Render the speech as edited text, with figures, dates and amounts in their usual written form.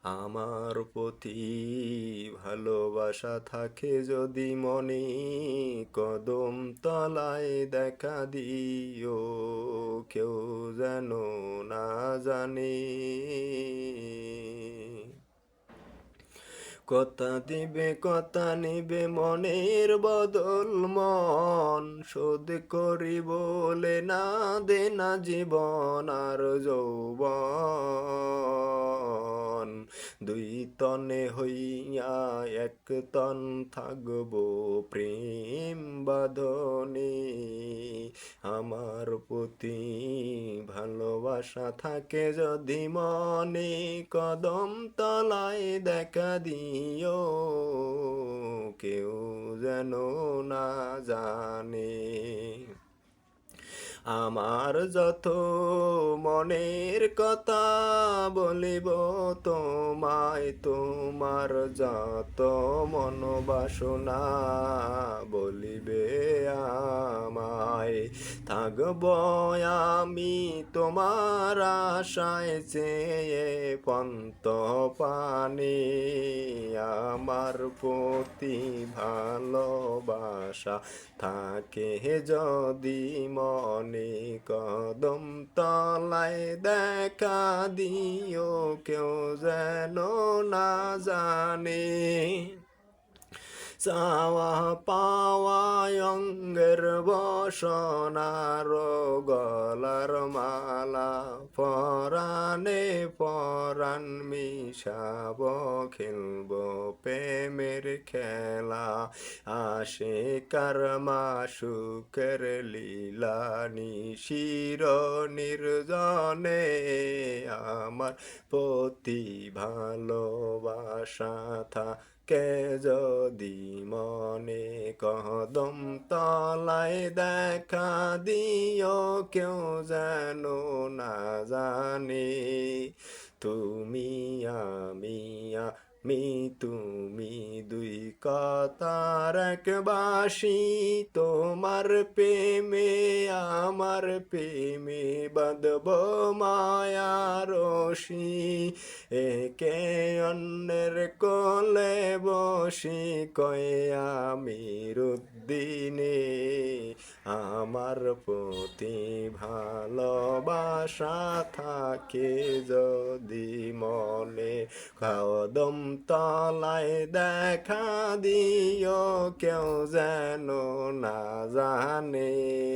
আমার প্রতি ভালোবাসা থাকে যদি মনে, কদম তলায় দেখা দিও, কেউ যেন না জানে। কথা দিবে কথা নিবে মনের বদল মন, শোধ করি বলে না দে না জীবন আর যৌবন। দুই তনে হইয়া এক তন থাকবো প্রেম বাঁধনে। আমার প্রতি ভালোবাসা থাকে যদি মনে, কদম তলায় দেখা দিও, কেউ যেন না জানে। আমার যত মনের কথা বলিব তোমায়, তোমার যত মনোবাসনা বলিবে আমায়। থাকব আমি তোমার আশায় চেয়ে পন্ত পানি। আমার প্রতি ভালোবাসা থাকে যদি মনে, কদম তলায় দেখা দিও, কেউ যেন না জানে। চাওয়া পাওয়া অঙ্গের বসনার গলার মালা, পরাণে পরাণ মিশাব খেলব প্রেমের খেলা। আশিকার মাসুকের লীলা নিশির নির্জনে, আমার প্রতি ভালোবাসা থাকে যদি মনে, কদম তলায় দেখা দিও, কেউ যেন না জানে। তুমি আমি আমি তুমি দুই কথার এক বাঁশি, তোমার প্রেমে আমার প্রেমে বাঁধব মায়ার রশি। একে অন্যের কোলে বসি কয়ে আমির উদ্দিনে। আমার প্রতি ভালোবাসা থাকে যদি মনে, কদম তলায় দেখা দিও, কেউ যেন না জানে।